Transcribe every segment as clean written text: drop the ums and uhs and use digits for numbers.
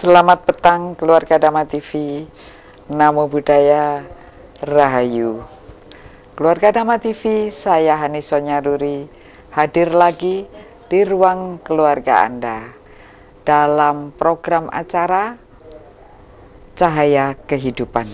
Selamat petang keluarga Dhamma TV. Namo Buddhaya, Rahayu. Keluarga Dhamma TV, saya Hani Sonyaruri hadir lagi di ruang keluarga Anda dalam program acara Cahaya Kehidupan.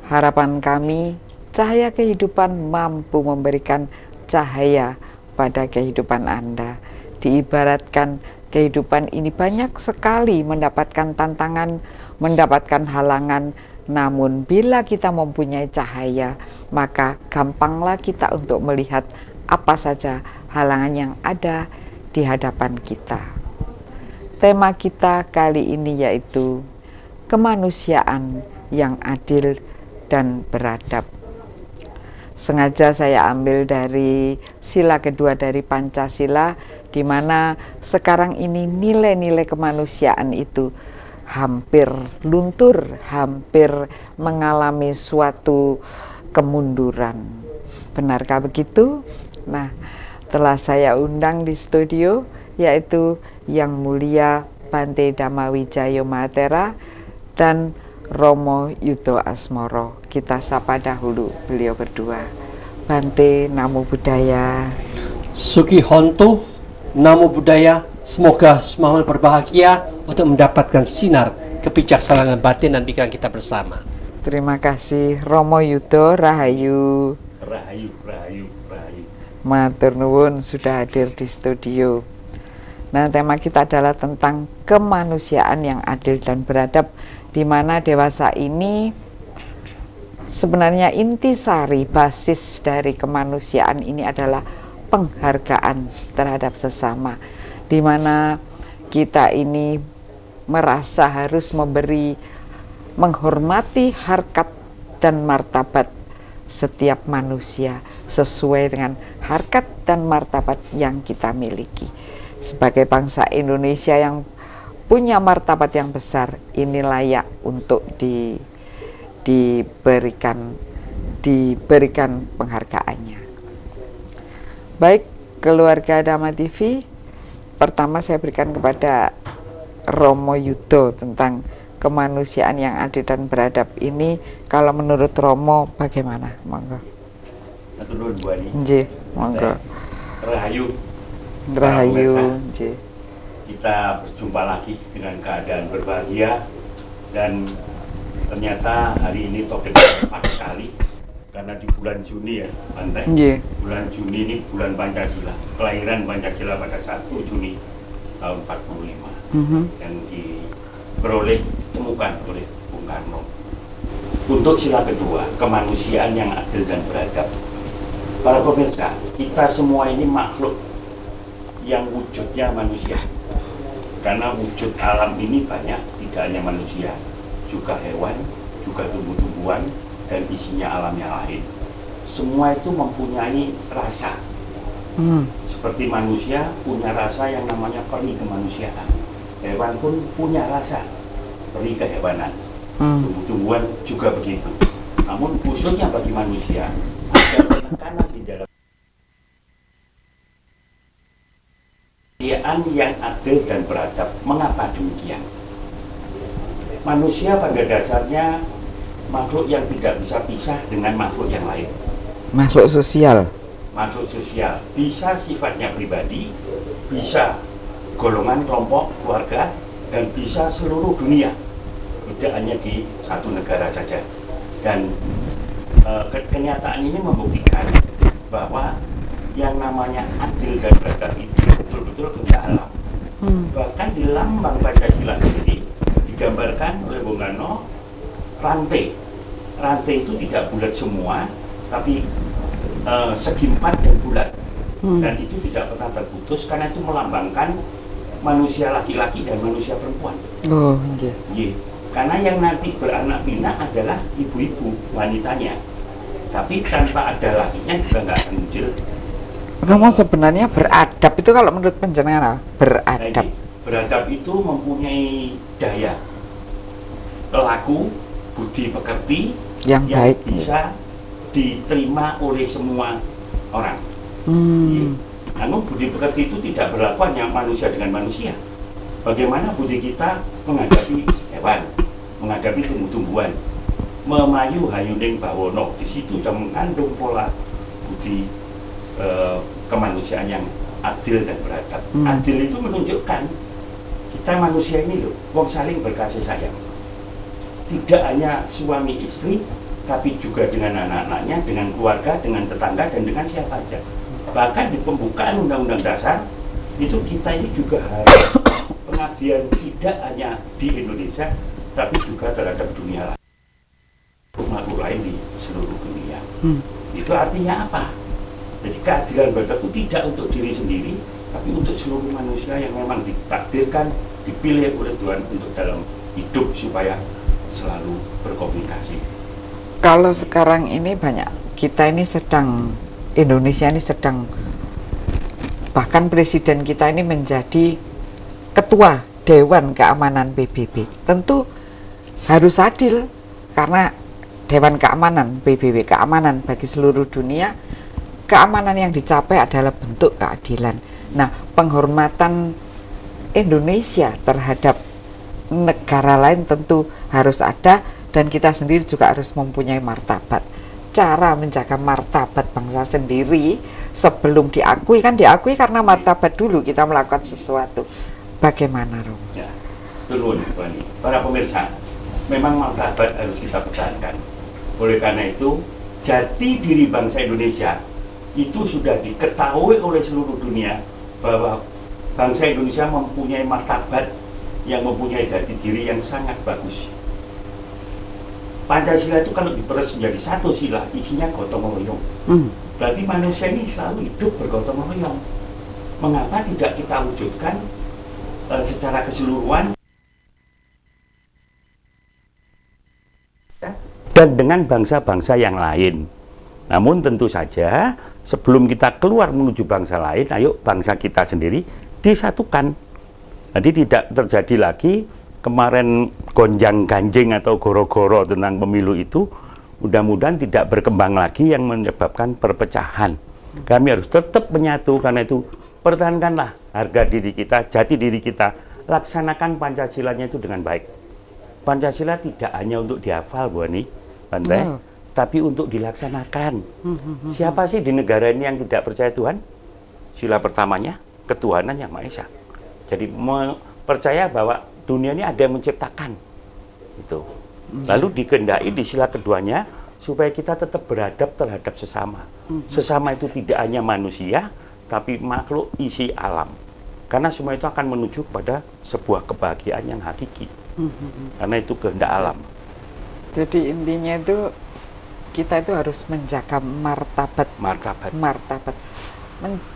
Harapan kami, cahaya kehidupan mampu memberikan cahaya pada kehidupan Anda. Diibaratkan kehidupan ini banyak sekali mendapatkan tantangan, mendapatkan halangan. Namun bila kita mempunyai cahaya, maka gampanglah kita untuk melihat apa saja halangan yang ada di hadapan kita. Tema kita kali ini yaitu kemanusiaan yang adil dan beradab. Sengaja saya ambil dari sila kedua dari Pancasila, di mana sekarang ini nilai-nilai kemanusiaan itu hampir luntur, hampir mengalami suatu kemunduran. Benarkah begitu? Nah, telah saya undang di studio yaitu Yang Mulia Bante Dhammawijaya Mahatera dan Romo Yudo Asmoro. Kita sapa dahulu beliau berdua. Bante, Namo Buddhaya. Suki Hontu, Namo Buddhaya. Semoga semua berbahagia untuk mendapatkan sinar kebijaksanaan batin dan pikiran kita bersama. Terima kasih. Romo Yudo, Rahayu. Rahayu, Rahayu, Rahayu. Matur nuwun sudah hadir di studio. Nah, tema kita adalah tentang kemanusiaan yang adil dan beradab, di mana dewasa ini sebenarnya intisari basis dari kemanusiaan ini adalah penghargaan terhadap sesama, di mana kita ini merasa harus menghormati harkat dan martabat setiap manusia sesuai dengan harkat dan martabat yang kita miliki. Sebagai bangsa Indonesia yang punya martabat yang besar, ini layak untuk diberikan penghargaannya. Baik, keluarga Dhamma TV, pertama saya berikan kepada Romo Yudo tentang kemanusiaan yang adil dan beradab ini. Kalau menurut Romo bagaimana? Monggo. Matur nuwun Bu Ani. Nggih, monggo. Rahayu. Rahayu, nggih. Kita berjumpa lagi dengan keadaan berbahagia, dan ternyata hari ini topiknya tepat sekali karena di bulan Juni ya, Bante. Nggih. Bulan Juni ini bulan Pancasila. Kelahiran Pancasila pada 1 Juni tahun 45 yang ditemukan oleh Bung Karno. Untuk sila kedua, kemanusiaan yang adil dan beradab. Para pemirsa, kita semua ini makhluk yang wujudnya manusia. Karena wujud alam ini banyak, tidak hanya manusia, juga hewan, juga tumbuh-tumbuhan, dan isinya alam yang lain. Semua itu mempunyai rasa. Seperti manusia punya rasa yang namanya peri kemanusiaan. Hewan pun punya rasa, peri kehewanan. Tumbuh-tumbuhan juga begitu. Namun khususnya bagi manusia, ada penekanan di dalam kemanusiaan yang adil dan beradab. Mengapa demikian? Manusia pada dasarnya makhluk yang tidak bisa pisah dengan makhluk yang lain. Makhluk sosial. Makhluk sosial, bisa sifatnya pribadi, bisa golongan, kelompok, keluarga, dan bisa seluruh dunia. Tidak hanya di satu negara saja. Dan kenyataan ini membuktikan bahwa yang namanya adil dan beradab itu betul-betul kehendak alam. Bahkan di lambang Pancasila sendiri digambarkan oleh Bung Karno rantai. Rantai itu tidak bulat semua, tapi segi empat dan bulat. Dan itu tidak pernah terputus karena itu melambangkan manusia laki-laki dan manusia perempuan. Oh, iya. Karena yang nanti beranak pinak adalah ibu-ibu, wanitanya. Tapi tanpa ada lakinya juga nggak akan muncul. Romo sebenarnya beradab itu kalau menurut penjenengan beradab. Beradab itu mempunyai daya laku, budi pekerti yang baik, bisa diterima oleh semua orang. Namun budi pekerti itu tidak berlaku hanya manusia dengan manusia, Bagaimana budi kita menghadapi hewan, menghadapi tumbuh-tumbuhan, memayu hayuning bawono, di situ sudah mengandung pola budi kemanusiaan yang adil dan beradab. Adil itu menunjukkan kita manusia ini loh, wong saling berkasih sayang. Tidak hanya suami istri, tapi juga dengan anak-anaknya, dengan keluarga, dengan tetangga, dan dengan siapa saja. Bahkan di pembukaan Undang-Undang Dasar, itu kita ini juga harus pengabdian tidak hanya di Indonesia, tapi juga terhadap dunia lain, makhluk lain di seluruh dunia. Itu artinya apa? Jadi keadilan beradab itu tidak untuk diri sendiri, tapi untuk seluruh manusia yang memang ditakdirkan, dipilih oleh Tuhan untuk dalam hidup supaya selalu berkomunikasi. Kalau sekarang ini banyak, kita ini sedang, Indonesia ini sedang, bahkan presiden kita ini menjadi ketua Dewan Keamanan PBB. Tentu harus adil, karena Dewan Keamanan PBB, keamanan bagi seluruh dunia, keamanan yang dicapai adalah bentuk keadilan. Nah, penghormatan Indonesia terhadap negara lain tentu harus ada, dan kita sendiri juga harus mempunyai martabat. Cara menjaga martabat bangsa sendiri sebelum diakui, kan diakui karena martabat dulu kita melakukan sesuatu. Bagaimana, Rom? Ya, turun, para pemirsa, memang martabat harus kita pertahankan. Oleh karena itu, jati diri bangsa Indonesia itu sudah diketahui oleh seluruh dunia bahwa bangsa Indonesia mempunyai martabat, yang mempunyai jati diri yang sangat bagus. Pancasila itu kalau diperes menjadi satu sila, isinya gotong royong. Berarti manusia ini selalu hidup bergotong royong. Mengapa tidak kita wujudkan secara keseluruhan dan dengan bangsa-bangsa yang lain? Namun tentu saja sebelum kita keluar menuju bangsa lain, ayo bangsa kita sendiri disatukan. Jadi tidak terjadi lagi kemarin gonjang-ganjing atau goro-goro tentang pemilu itu, mudah-mudahan tidak berkembang lagi yang menyebabkan perpecahan. Kami harus tetap menyatu, karena itu pertahankanlah harga diri kita, jati diri kita, laksanakan Pancasilanya itu dengan baik. Pancasila tidak hanya untuk dihafal, Bu Ani, tapi untuk dilaksanakan. Siapa sih di negara ini yang tidak percaya Tuhan? Sila pertamanya, ketuhanan yang Maha Esa. Jadi percaya bahwa dunia ini ada yang menciptakan. Itu. Lalu dikehendaki di sila keduanya supaya kita tetap beradab terhadap sesama. Sesama itu tidak hanya manusia, tapi makhluk isi alam. Karena semua itu akan menuju kepada sebuah kebahagiaan yang hakiki. Karena itu kehendak alam. Jadi intinya itu kita itu harus menjaga martabat.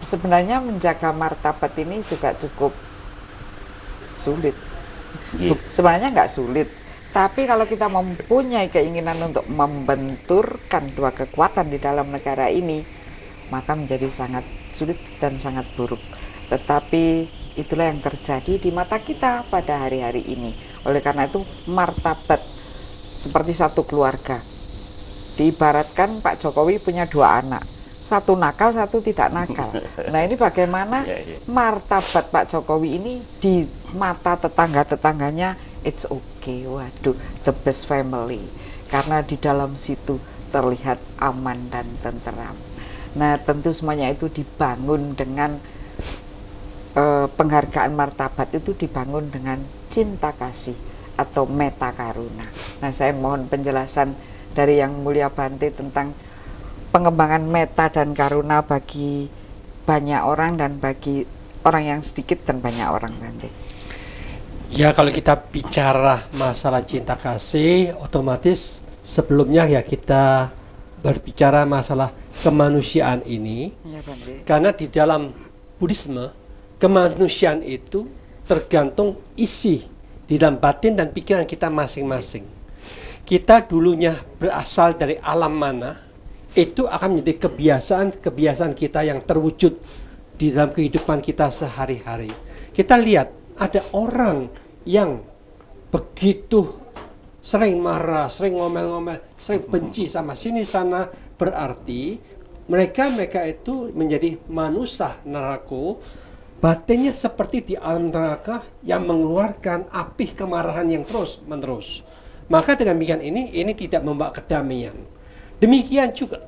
Sebenarnya menjaga martabat ini juga cukup sulit. Sebenarnya nggak sulit, tapi kalau kita mempunyai keinginan untuk membenturkan dua kekuatan di dalam negara ini, maka menjadi sangat sulit dan sangat buruk. Tetapi itulah yang terjadi di mata kita pada hari-hari ini. Oleh karena itu, martabat seperti satu keluarga. Diibaratkan Pak Jokowi punya dua anak, satu nakal, satu tidak nakal. Nah, ini bagaimana martabat Pak Jokowi ini di mata tetangga-tetangganya, it's okay, waduh, the best family. Karena di dalam situ terlihat aman dan tenteram. Nah, tentu semuanya itu dibangun dengan penghargaan martabat itu dibangun dengan cinta kasih atau meta karuna. Nah, saya mohon penjelasan dari Yang Mulia Bante tentang pengembangan meta dan karuna bagi banyak orang dan bagi orang yang sedikit dan banyak orang, Bante. Ya, kalau kita bicara masalah cinta kasih, otomatis sebelumnya ya kita berbicara masalah kemanusiaan ini. Ya, Bante. Karena di dalam Buddhisme, kemanusiaan itu tergantung isi di dalam batin dan pikiran kita masing-masing. Kita dulunya berasal dari alam mana, itu akan menjadi kebiasaan kita yang terwujud di dalam kehidupan kita sehari-hari. Kita lihat ada orang yang begitu sering marah, sering ngomel-ngomel, sering benci sama sini sana, berarti mereka itu menjadi manusia neraka batinnya seperti di alam neraka yang mengeluarkan api kemarahan yang terus menerus. Maka dengan demikian ini tidak membawa kedamaian. Demikian juga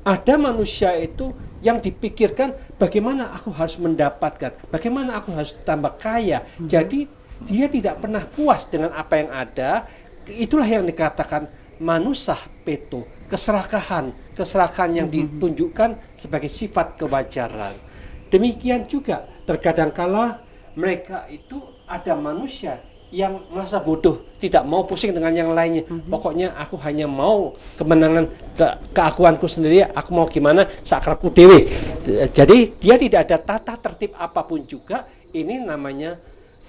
ada manusia itu yang dipikirkan bagaimana aku harus mendapatkan, bagaimana aku harus tambah kaya. Jadi dia tidak pernah puas dengan apa yang ada. Itulah yang dikatakan manusah peto, keserakahan yang ditunjukkan sebagai sifat kewajaran. Demikian juga terkadang kala mereka itu ada manusia yang merasa bodoh, tidak mau pusing dengan yang lainnya. Pokoknya aku hanya mau kemenangan, keakuanku sendiri, aku mau gimana sakrapku dewe. Jadi dia tidak ada tata tertib apapun juga. Ini namanya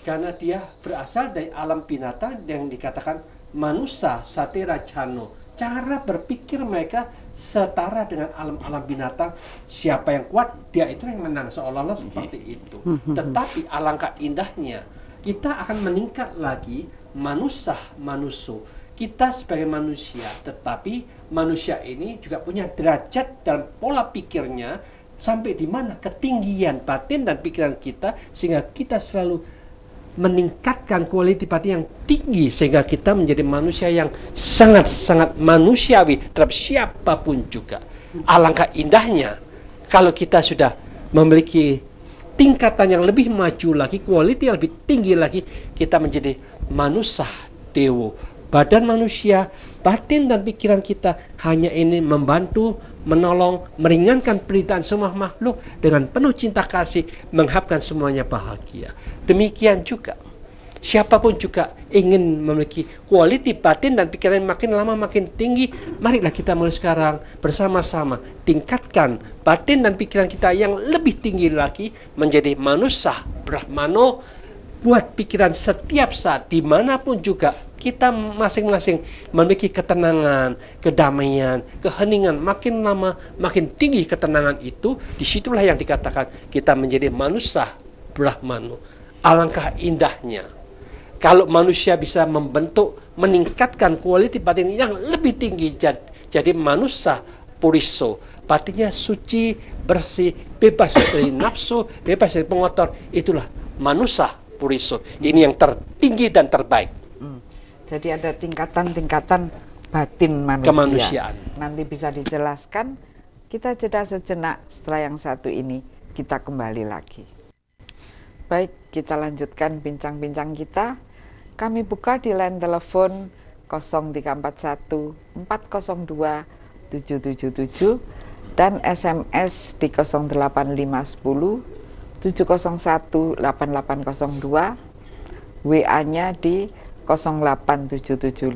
karena dia berasal dari alam binatang yang dikatakan manusia satira jano. Cara berpikir mereka setara dengan alam-alam binatang. Siapa yang kuat, dia itu yang menang, seolah-olah seperti itu. Tetapi alangkah indahnya kita akan meningkat lagi manusia. Kita sebagai manusia, tetapi manusia ini juga punya derajat dalam pola pikirnya sampai di mana ketinggian batin dan pikiran kita sehingga kita selalu meningkatkan kualitas batin yang tinggi sehingga kita menjadi manusia yang sangat-sangat manusiawi terhadap siapapun juga. Alangkah indahnya kalau kita sudah memiliki tingkatan yang lebih maju lagi, kualitas yang lebih tinggi lagi, kita menjadi manusia dewa. Badan manusia, batin dan pikiran kita hanya ini membantu, menolong, meringankan penderitaan semua makhluk dengan penuh cinta kasih, mengharapkan semuanya bahagia. Demikian juga siapapun juga ingin memiliki kualitas batin dan pikiran yang makin lama makin tinggi. Marilah kita mulai sekarang bersama-sama tingkatkan batin dan pikiran kita yang lebih tinggi lagi menjadi manusia Brahmano. Buat pikiran setiap saat dimanapun juga kita masing-masing memiliki ketenangan, kedamaian, keheningan. Makin lama makin tinggi ketenangan itu, disitulah yang dikatakan kita menjadi manusia Brahmano. Alangkah indahnya kalau manusia bisa membentuk, meningkatkan kualitas batin yang lebih tinggi, jadi manusia puriso, batinnya suci, bersih, bebas dari nafsu, bebas dari pengotor. Itulah manusia puriso. Ini yang tertinggi dan terbaik. Jadi ada tingkatan-tingkatan batin manusia. Kemanusiaan. Nanti bisa dijelaskan. Kita jeda sejenak, setelah yang satu ini kita kembali lagi. Baik, kita lanjutkan bincang-bincang kita. Kami buka di line telepon 0341 402 777 dan SMS di 08510 701 8802, WA-nya di 08775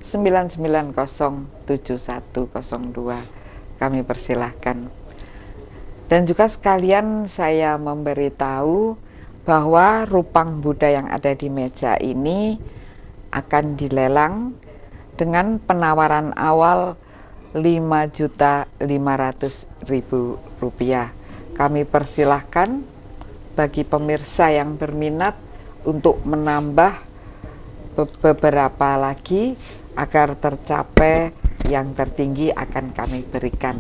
990 7102. Kami persilahkan. Dan juga sekalian saya memberitahu bahwa rupang Buddha yang ada di meja ini akan dilelang dengan penawaran awal Rp5.500.000. Kami persilahkan bagi pemirsa yang berminat untuk menambah beberapa lagi agar tercapai yang tertinggi akan kami berikan.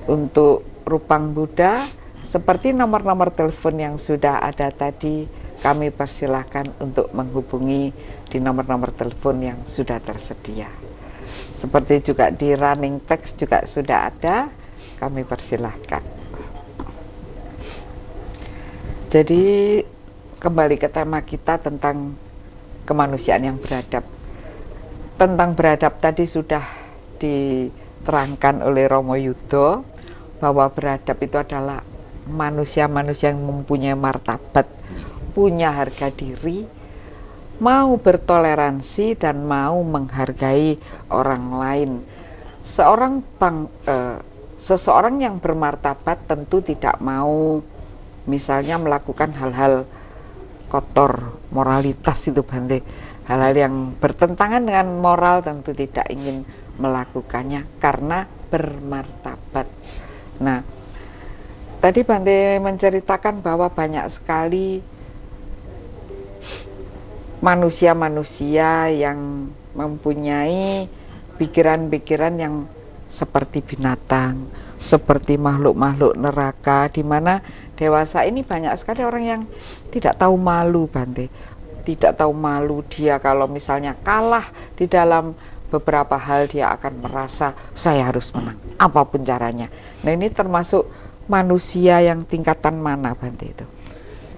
Untuk rupang Buddha, seperti nomor-nomor telepon yang sudah ada tadi, kami persilahkan untuk menghubungi di nomor-nomor telepon yang sudah tersedia. Seperti juga di running text juga sudah ada, kami persilahkan. Jadi kembali ke tema kita tentang kemanusiaan yang beradab. Tentang beradab tadi sudah diterangkan oleh Romo Yudho bahwa beradab itu adalah manusia-manusia yang mempunyai martabat, punya harga diri, mau bertoleransi dan mau menghargai orang lain. Seseorang yang bermartabat tentu tidak mau misalnya melakukan hal-hal kotor, moralitas itu Bante, hal-hal yang bertentangan dengan moral tentu tidak ingin melakukannya karena bermartabat. Nah, tadi Bante menceritakan bahwa banyak sekali manusia-manusia yang mempunyai pikiran-pikiran yang seperti binatang, seperti makhluk-makhluk neraka, di mana dewasa ini banyak sekali orang yang tidak tahu malu, Bante. Tidak tahu malu, dia kalau misalnya kalah di dalam beberapa hal, dia akan merasa saya harus menang apapun caranya. Nah, ini termasuk manusia yang tingkatan mana, Bante, itu?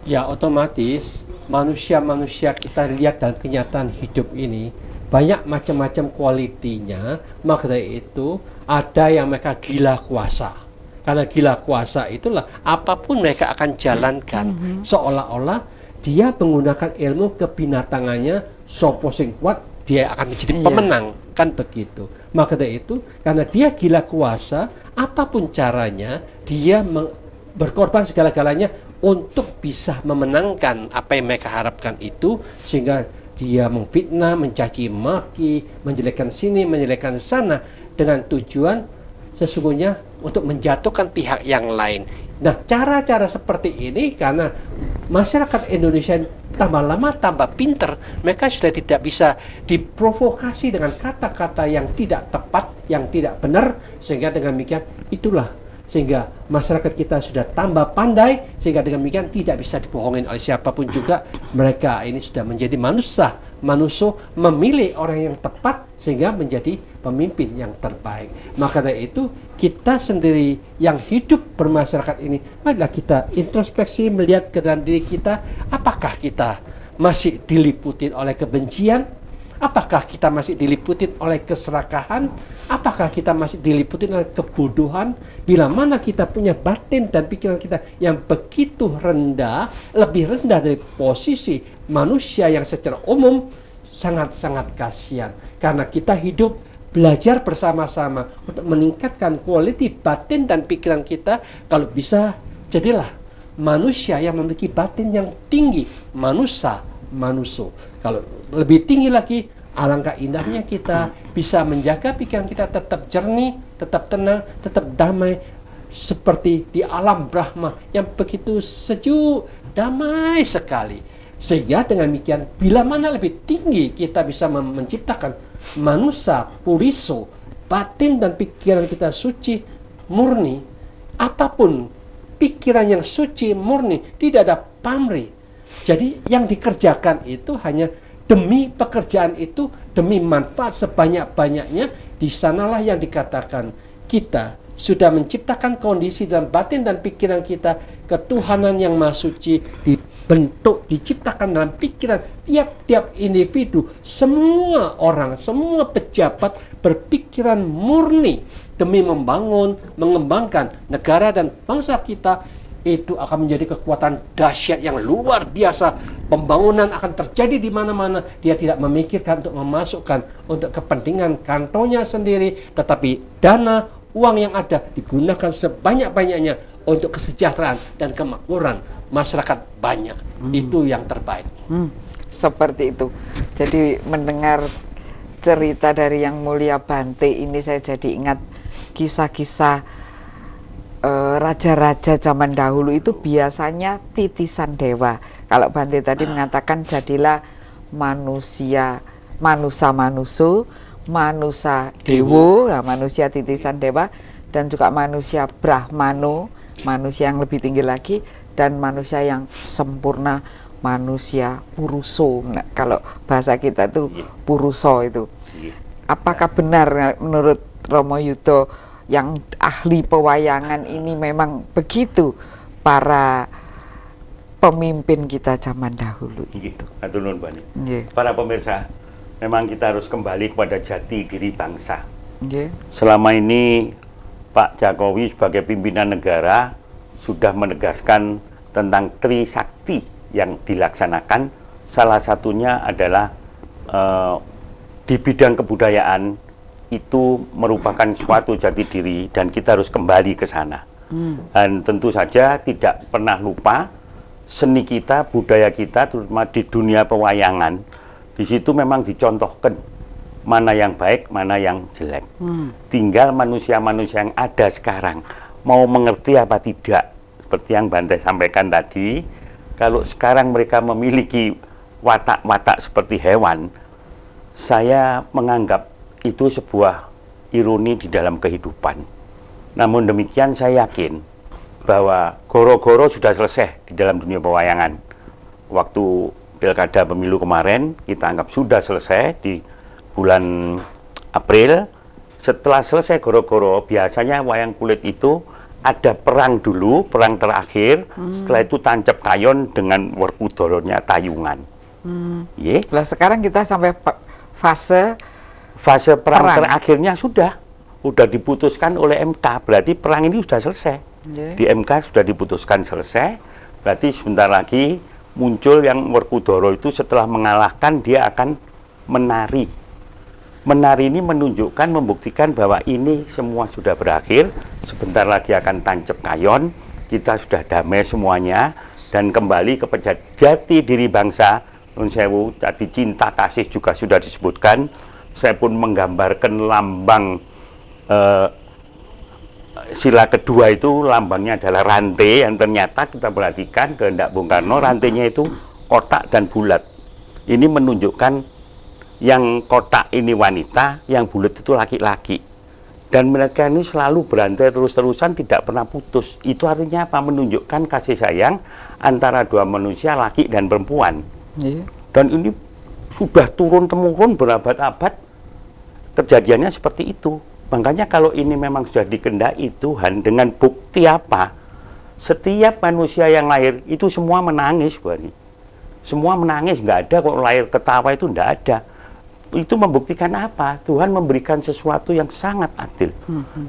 Ya, otomatis manusia-manusia kita lihat dalam kenyataan hidup ini banyak macam-macam kualitinya. Maka dari itu ada yang mereka gila kuasa. Karena gila kuasa itulah apapun mereka akan jalankan, seolah-olah dia menggunakan ilmu kebinatangannya, sopo sing kuat dia akan menjadi pemenang, kan begitu. Maka dari itu, karena dia gila kuasa, apapun caranya dia berkorban segala-galanya untuk bisa memenangkan apa yang mereka harapkan itu, sehingga dia memfitnah, mencaci maki, menjelekkan sini, menjelekkan sana, dengan tujuan sesungguhnya untuk menjatuhkan pihak yang lain. Nah, cara-cara seperti ini karena masyarakat Indonesia tambah lama tambah pinter, mereka sudah tidak bisa diprovokasi dengan kata-kata yang tidak tepat, yang tidak benar, sehingga dengan demikian itulah sehingga masyarakat kita sudah tambah pandai, sehingga dengan demikian tidak bisa dibohongin oleh siapapun juga. Mereka ini sudah menjadi manusia memilih orang yang tepat sehingga menjadi pemimpin yang terbaik. Maka dari itu kita sendiri yang hidup bermasyarakat ini, marilah kita introspeksi, melihat ke dalam diri kita, apakah kita masih diliputi oleh kebencian? Apakah kita masih diliputi oleh keserakahan? Apakah kita masih diliputi oleh kebodohan? Bila mana kita punya batin dan pikiran kita yang begitu rendah, lebih rendah dari posisi manusia yang secara umum, sangat-sangat kasihan. Karena kita hidup belajar bersama-sama untuk meningkatkan kualitas batin dan pikiran kita. Kalau bisa, jadilah manusia yang memiliki batin yang tinggi, manusia. Kalau lebih tinggi lagi, alangkah indahnya kita bisa menjaga pikiran kita tetap jernih, tetap tenang, tetap damai, seperti di alam Brahma yang begitu sejuk, damai sekali. Sehingga dengan demikian, bila mana lebih tinggi kita bisa menciptakan manusia puriso, batin dan pikiran kita suci, murni, apapun pikiran yang suci, murni, tidak ada pamrih. Jadi yang dikerjakan itu hanya demi pekerjaan itu, demi manfaat sebanyak-banyaknya. Di sanalah yang dikatakan kita sudah menciptakan kondisi dalam batin dan pikiran kita, ketuhanan yang maha suci dibentuk, diciptakan dalam pikiran tiap-tiap individu. Semua orang, semua pejabat berpikiran murni demi membangun, mengembangkan negara dan bangsa kita. Itu akan menjadi kekuatan dahsyat yang luar biasa. Pembangunan akan terjadi di mana-mana. Dia tidak memikirkan untuk memasukkan untuk kepentingan kantongnya sendiri, tetapi dana, uang yang ada digunakan sebanyak-banyaknya untuk kesejahteraan dan kemakmuran masyarakat banyak. Itu yang terbaik. Seperti itu. Jadi mendengar cerita dari Yang Mulia Bante ini, saya jadi ingat kisah-kisah raja-raja zaman dahulu itu biasanya titisan dewa. Kalau Bante tadi mengatakan jadilah manusia manusa dewo, nah, manusia titisan dewa, dan juga manusia brahmano, manusia yang lebih tinggi lagi, dan manusia yang sempurna, manusia puruso. Nah, kalau bahasa kita tuh puruso itu. Apakah benar menurut Romo Yudo yang ahli pewayangan ini memang begitu para pemimpin kita zaman dahulu itu? Para pemirsa, memang kita harus kembali kepada jati diri bangsa. Yeah. Selama ini Pak Jokowi sebagai pimpinan negara sudah menegaskan tentang Trisakti yang dilaksanakan. Salah satunya adalah di bidang kebudayaan itu merupakan suatu jati diri dan kita harus kembali ke sana. Dan tentu saja tidak pernah lupa seni kita, budaya kita, terutama di dunia pewayangan. Di situ memang dicontohkan mana yang baik, mana yang jelek. Tinggal manusia-manusia yang ada sekarang mau mengerti apa tidak. Seperti yang Bante sampaikan tadi, kalau sekarang mereka memiliki watak-watak seperti hewan, saya menganggap itu sebuah ironi di dalam kehidupan. Namun demikian saya yakin bahwa goro-goro sudah selesai di dalam dunia pewayangan. Waktu pilkada pemilu kemarin kita anggap sudah selesai di bulan April. Setelah selesai goro-goro, biasanya wayang kulit itu ada perang dulu, perang terakhir. Setelah itu tancap kayon dengan Werkudara-nya tayungan. Lah sekarang kita sampai fase perang terakhirnya sudah diputuskan oleh MK. Berarti perang ini sudah selesai. Di MK sudah diputuskan selesai. Berarti sebentar lagi muncul yang Werkudara itu setelah mengalahkan dia akan menari. Menari ini menunjukkan, membuktikan bahwa ini semua sudah berakhir. Sebentar lagi akan tancap kayon. Kita sudah damai semuanya dan kembali ke jati diri bangsa. Nun sewu, jati cinta kasih juga sudah disebutkan. Saya pun menggambarkan lambang sila kedua itu, lambangnya adalah rantai, yang ternyata kita perhatikan kehendak Bung Karno, rantainya itu kotak dan bulat. Ini menunjukkan yang kotak ini wanita, yang bulat itu laki-laki. Dan mereka ini selalu berantai terus-terusan, tidak pernah putus. Itu artinya apa? Menunjukkan kasih sayang antara dua manusia, laki dan perempuan. Dan ini sudah turun-temurun berabad-abad, kejadiannya seperti itu. Makanya kalau ini memang sudah dikehendaki Tuhan, dengan bukti apa? Setiap manusia yang lahir itu semua menangis, Bani. Semua menangis, nggak ada kok lahir ketawa, itu nggak ada. Itu membuktikan apa? Tuhan memberikan sesuatu yang sangat adil.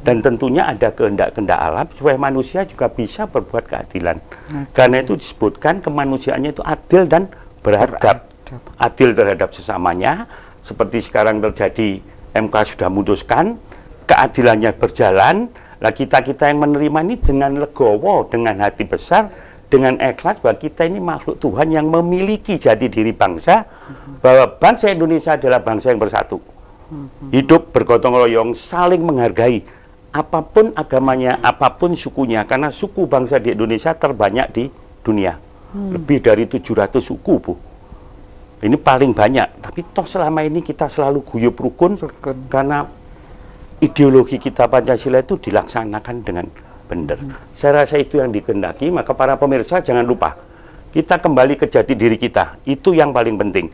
Dan tentunya ada kehendak-kehendak alam supaya manusia juga bisa berbuat keadilan. Karena itu disebutkan kemanusiaannya itu adil dan beradab. Adil terhadap sesamanya, seperti sekarang terjadi, MK sudah memutuskan, keadilannya berjalan. Lah kita yang menerima ini dengan legowo, dengan hati besar, dengan ikhlas bahwa kita ini makhluk Tuhan yang memiliki jati diri bangsa, bahwa bangsa Indonesia adalah bangsa yang bersatu, hidup bergotong royong, saling menghargai, apapun agamanya, apapun sukunya, karena suku bangsa di Indonesia terbanyak di dunia, lebih dari 700 suku, Bu. Ini paling banyak, tapi toh selama ini kita selalu guyup rukun. Karena ideologi kita Pancasila itu dilaksanakan dengan benar. Saya rasa itu yang dikehendaki, maka para pemirsa jangan lupa, kita kembali ke jati diri kita, itu yang paling penting.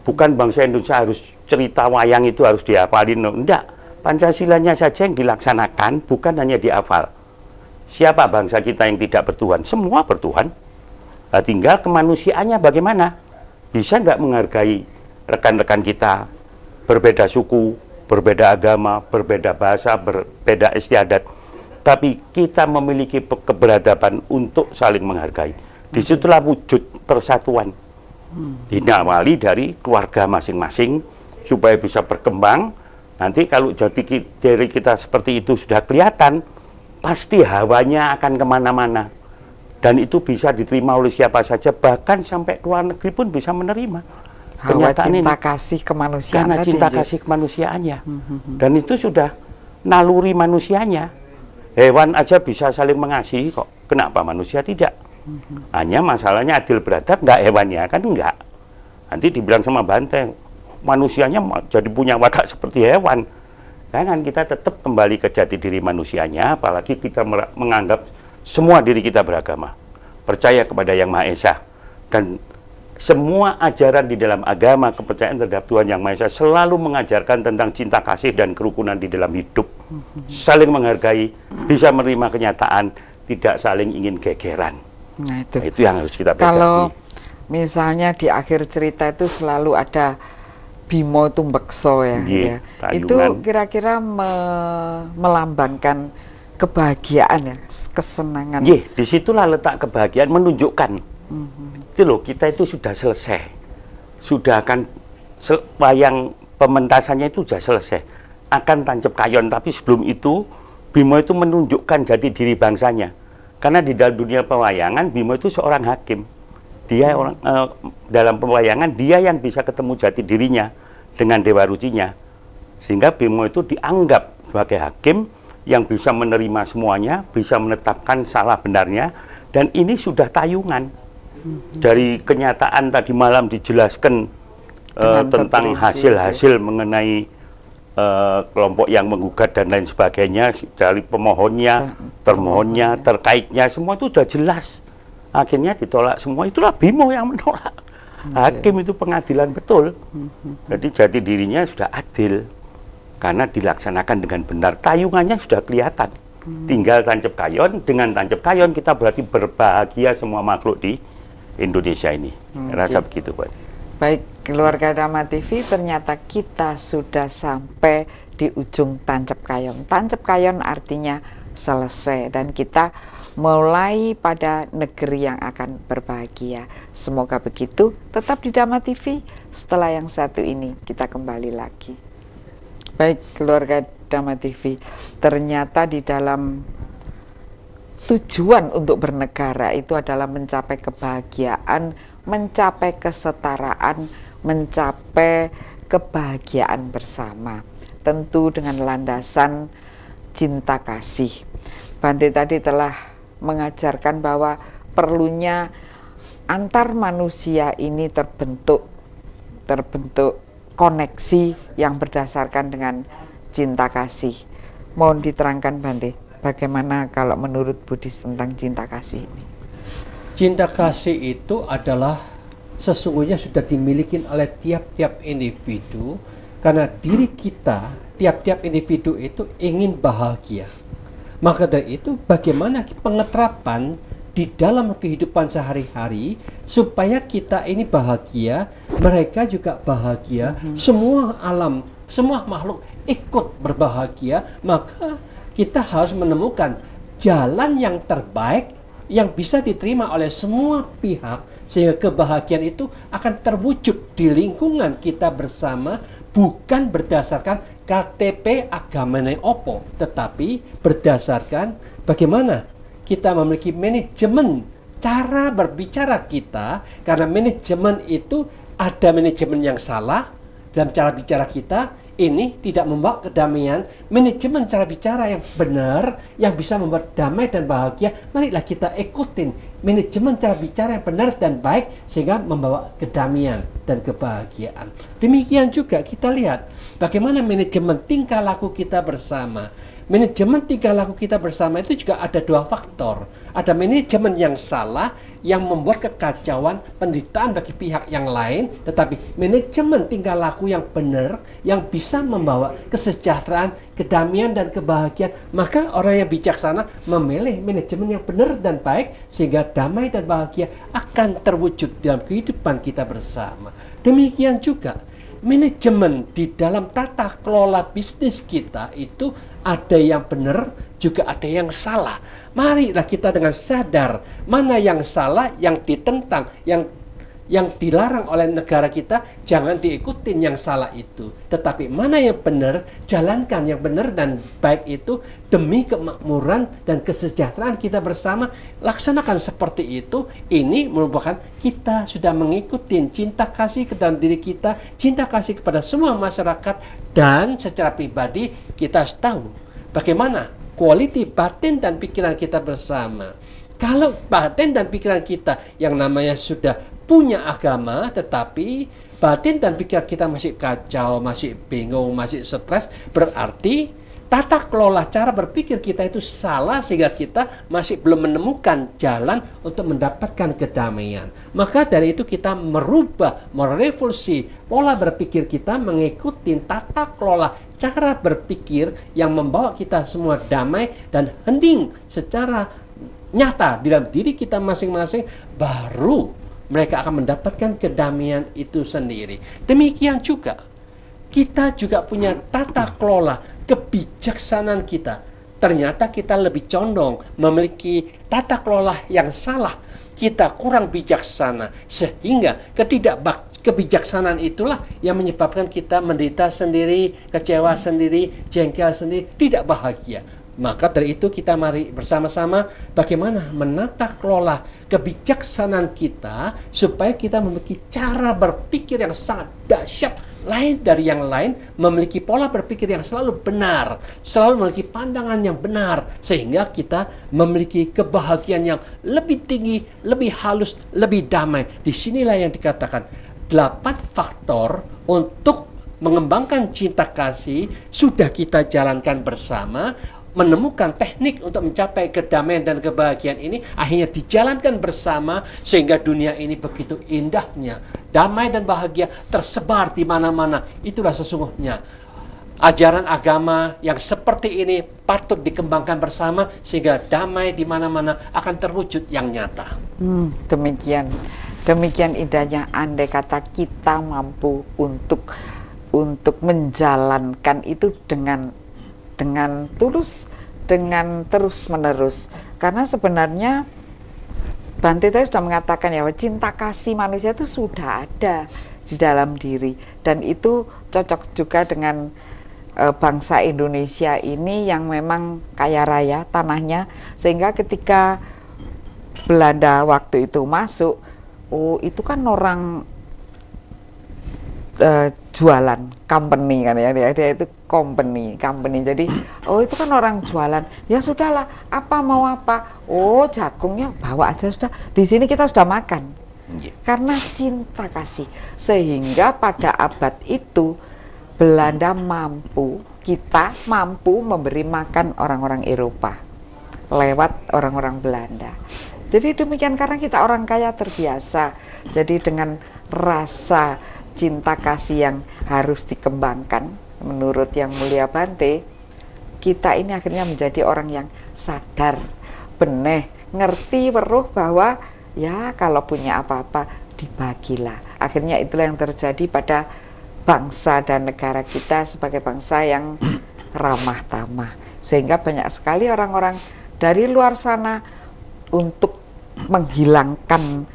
Bukan bangsa Indonesia harus cerita wayang itu harus dihafalin, enggak. Pancasilanya saja yang dilaksanakan, bukan hanya dihafal. Siapa bangsa kita yang tidak bertuhan? Semua bertuhan. Nah, tinggal kemanusiaannya bagaimana? Bisa nggak menghargai rekan-rekan kita, berbeda suku, berbeda agama, berbeda bahasa, berbeda istiadat, tapi kita memiliki keberadaban untuk saling menghargai. Disitulah wujud persatuan. Dinawali dari keluarga masing-masing supaya bisa berkembang. Nanti kalau jati diri kita seperti itu sudah kelihatan, pasti hawanya akan kemana-mana. Dan itu bisa diterima oleh siapa saja, bahkan sampai luar negeri pun bisa menerima. Hawa cinta kasih kemanusiaan. Karena cinta kasih kemanusiaannya. Dan itu sudah naluri manusianya. Hewan aja bisa saling mengasihi kok. Kenapa manusia tidak? Hanya masalahnya adil beradab, enggak hewannya, kan enggak. Nanti dibilang sama banteng, manusianya jadi punya watak seperti hewan. Jangan, kita tetap kembali ke jati diri manusianya, apalagi kita menganggap semua diri kita beragama, percaya kepada Yang Maha Esa, dan semua ajaran di dalam agama, kepercayaan terhadap Tuhan Yang Maha Esa selalu mengajarkan tentang cinta kasih dan kerukunan di dalam hidup, saling menghargai, bisa menerima kenyataan, tidak saling ingin gegeran. Nah, itu yang harus kita pegang. Kalau misalnya di akhir cerita itu selalu ada Bimo Tumbekso ya, ya. Itu kira-kira melambangkan kebahagiaan ya, kesenangan. Disitulah letak kebahagiaan, menunjukkan itu loh, kita itu sudah selesai, sudah akan wayang pementasannya itu sudah selesai, akan tancap kayon. Tapi sebelum itu Bimo itu menunjukkan jati diri bangsanya, karena di dalam dunia pewayangan Bimo itu seorang hakim. Dia dalam pewayangan dia yang bisa ketemu jati dirinya dengan Dewa Rucinya, sehingga Bimo itu dianggap sebagai hakim yang bisa menerima semuanya, bisa menetapkan salah benarnya. Dan ini sudah tayungan. Dari kenyataan tadi malam dijelaskan tentang hasil-hasil mengenai kelompok yang menggugat dan lain sebagainya, dari pemohonnya, termohonnya, terkaitnya, semua itu sudah jelas. Akhirnya ditolak semua, itulah BIMO yang menolak. Hakim itu pengadilan betul. Jadi jati dirinya sudah adil, karena dilaksanakan dengan benar. Tayungannya sudah kelihatan. Tinggal tancap kayon, dengan tancap kayon kita berarti berbahagia semua makhluk di Indonesia ini. Rasa begitu, Pak. Baik, keluarga Dhamma TV, ternyata kita sudah sampai di ujung tancap kayon. Tancap kayon artinya selesai, dan kita mulai pada negeri yang akan berbahagia. Semoga begitu. Tetap di Dhamma TV. Setelah yang satu ini kita kembali lagi. Baik, keluarga Dhamma TV, ternyata di dalam tujuan untuk bernegara itu adalah mencapai kebahagiaan, mencapai kesetaraan, mencapai kebahagiaan bersama. Tentu dengan landasan cinta kasih. Bante tadi telah mengajarkan bahwa perlunya antar manusia ini terbentuk koneksi yang berdasarkan dengan cinta kasih. Mohon diterangkan, Bante, bagaimana kalau menurut Buddhis tentang cinta kasih ini? Cinta kasih itu adalah sesungguhnya sudah dimiliki oleh tiap-tiap individu, karena diri kita, tiap-tiap individu itu ingin bahagia. Maka dari itu bagaimana pengeterapan di dalam kehidupan sehari-hari supaya kita ini bahagia, mereka juga bahagia, semua alam, semua makhluk ikut berbahagia. Maka kita harus menemukan jalan yang terbaik yang bisa diterima oleh semua pihak, sehingga kebahagiaan itu akan terwujud di lingkungan kita bersama, bukan berdasarkan KTP agamanya opo, tetapi berdasarkan bagaimana kita memiliki manajemen cara berbicara kita. Karena manajemen itu ada manajemen yang salah dalam cara bicara kita, ini tidak membawa kedamaian. Manajemen cara bicara yang benar yang bisa membuat damai dan bahagia, marilah kita ikutin manajemen cara bicara yang benar dan baik sehingga membawa kedamaian dan kebahagiaan. Demikian juga kita lihat bagaimana manajemen tingkah laku kita bersama. Manajemen tingkah laku kita bersama itu juga ada dua faktor. Ada manajemen yang salah yang membuat kekacauan, penderitaan bagi pihak yang lain, tetapi manajemen tingkah laku yang benar yang bisa membawa kesejahteraan, kedamaian dan kebahagiaan. Maka orang yang bijaksana memilih manajemen yang benar dan baik sehingga damai dan bahagia akan terwujud dalam kehidupan kita bersama. Demikian juga manajemen di dalam tata kelola bisnis kita itu ada yang benar, juga ada yang salah. Marilah kita dengan sadar mana yang salah, yang ditentang, yang dilarang oleh negara kita, jangan diikutin yang salah itu. Tetapi mana yang benar, jalankan yang benar dan baik itu demi kemakmuran dan kesejahteraan kita bersama. Laksanakan seperti itu. Ini merupakan kita sudah mengikuti cinta kasih ke dalam diri kita, cinta kasih kepada semua masyarakat, dan secara pribadi kita harus tahu bagaimana quality batin dan pikiran kita bersama. Kalau batin dan pikiran kita yang namanya sudah punya agama, tetapi batin dan pikiran kita masih kacau, masih bingung, masih stres, berarti tata kelola cara berpikir kita itu salah, sehingga kita masih belum menemukan jalan untuk mendapatkan kedamaian. Maka dari itu kita merubah, merevolusi pola berpikir kita, mengikuti tata kelola cara berpikir yang membawa kita semua damai dan hening secara nyata di dalam diri kita masing-masing, baru mereka akan mendapatkan kedamaian itu sendiri. Demikian juga kita juga punya tata kelola kebijaksanaan kita. Ternyata kita lebih condong memiliki tata kelola yang salah. Kita kurang bijaksana, sehingga kebijaksanaan itulah yang menyebabkan kita menderita sendiri, kecewa sendiri, jengkel sendiri, tidak bahagia. Maka dari itu kita mari bersama-sama bagaimana menata kelola kebijaksanaan kita supaya kita memiliki cara berpikir yang sangat dahsyat, lain dari yang lain, memiliki pola berpikir yang selalu benar, selalu memiliki pandangan yang benar, sehingga kita memiliki kebahagiaan yang lebih tinggi, lebih halus, lebih damai. Disinilah yang dikatakan 8 faktor untuk mengembangkan cinta kasih sudah kita jalankan bersama, menemukan teknik untuk mencapai kedamaian dan kebahagiaan ini akhirnya dijalankan bersama sehingga dunia ini begitu indahnya, damai dan bahagia tersebar di mana-mana. Itulah sesungguhnya ajaran agama yang seperti ini patut dikembangkan bersama sehingga damai di mana-mana akan terwujud yang nyata. Demikian indahnya andai kata kita mampu untuk menjalankan itu dengan tulus, dengan terus-menerus. Karena sebenarnya Bante tadi sudah mengatakan ya, cinta kasih manusia itu sudah ada di dalam diri, dan itu cocok juga dengan bangsa Indonesia ini yang memang kaya raya tanahnya, sehingga ketika Belanda waktu itu masuk, itu kan orang jualan company kan ya, dia itu company. Jadi itu kan orang jualan, ya sudahlah, apa mau apa, jagungnya bawa aja sudah, di sini kita sudah makan. Karena cinta kasih, sehingga pada abad itu Belanda kita mampu memberi makan orang-orang Eropa lewat orang-orang Belanda. Jadi demikian, karena kita orang kaya terbiasa, jadi dengan rasa cinta kasih yang harus dikembangkan menurut Yang Mulia Bante, kita ini akhirnya menjadi orang yang sadar, beneh, ngerti, weruh bahwa ya kalau punya apa-apa dibagilah. Akhirnya itulah yang terjadi pada bangsa dan negara kita sebagai bangsa yang ramah tamah, sehingga banyak sekali orang-orang dari luar sana untuk menghilangkan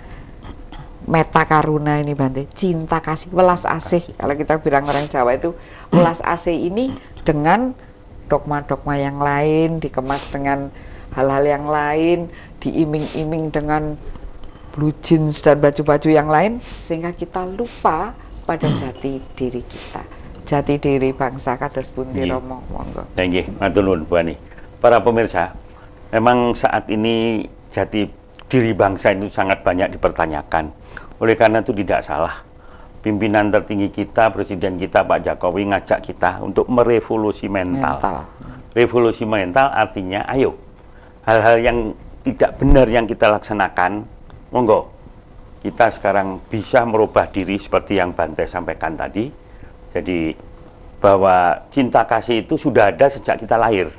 meta karuna ini Bante, cinta kasih, welas asih. Kalau kita bilang orang Jawa itu welas asih ini dengan dogma-dogma yang lain, dikemas dengan hal-hal yang lain, diiming-iming dengan blue jeans dan baju-baju yang lain, sehingga kita lupa pada jati diri kita, jati diri bangsa kados pundi Romo. Monggo. Nggih, matur nuwun Bu Ani. Para pemirsa, memang saat ini jati diri bangsa itu sangat banyak dipertanyakan. Oleh karena itu tidak salah pimpinan tertinggi kita, Presiden kita Pak Jokowi ngajak kita untuk merevolusi mental. Revolusi mental artinya ayo hal-hal yang tidak benar yang kita laksanakan, monggo kita sekarang bisa merubah diri seperti yang Bante sampaikan tadi. Jadi bahwa cinta kasih itu sudah ada sejak kita lahir.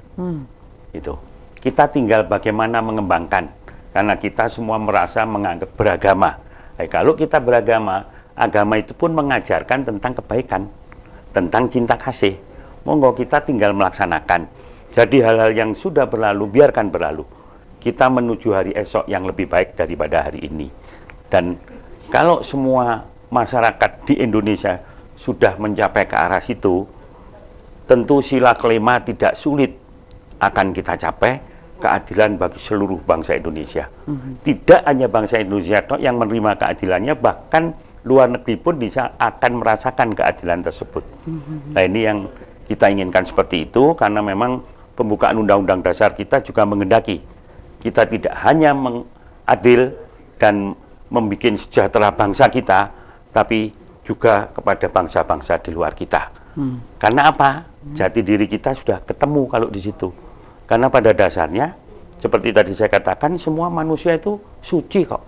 Itu kita tinggal bagaimana mengembangkan, karena kita semua merasa menganggap beragama. Kalau kita beragama, agama itu pun mengajarkan tentang kebaikan, tentang cinta kasih. Monggo kita tinggal melaksanakan. Jadi hal-hal yang sudah berlalu, biarkan berlalu. Kita menuju hari esok yang lebih baik daripada hari ini. Dan kalau semua masyarakat di Indonesia sudah mencapai ke arah situ, tentu sila kelima tidak sulit akan kita capai, keadilan bagi seluruh bangsa Indonesia. Tidak hanya bangsa Indonesia yang menerima keadilannya, bahkan luar negeri pun bisa akan merasakan keadilan tersebut. Nah, ini yang kita inginkan seperti itu, karena memang pembukaan Undang-Undang Dasar kita juga menghendaki kita tidak hanya mengadil dan membuat sejahtera bangsa kita, tapi juga kepada bangsa-bangsa di luar kita. Karena apa? Jati diri kita sudah ketemu kalau di situ. Karena pada dasarnya, seperti tadi saya katakan, semua manusia itu suci kok.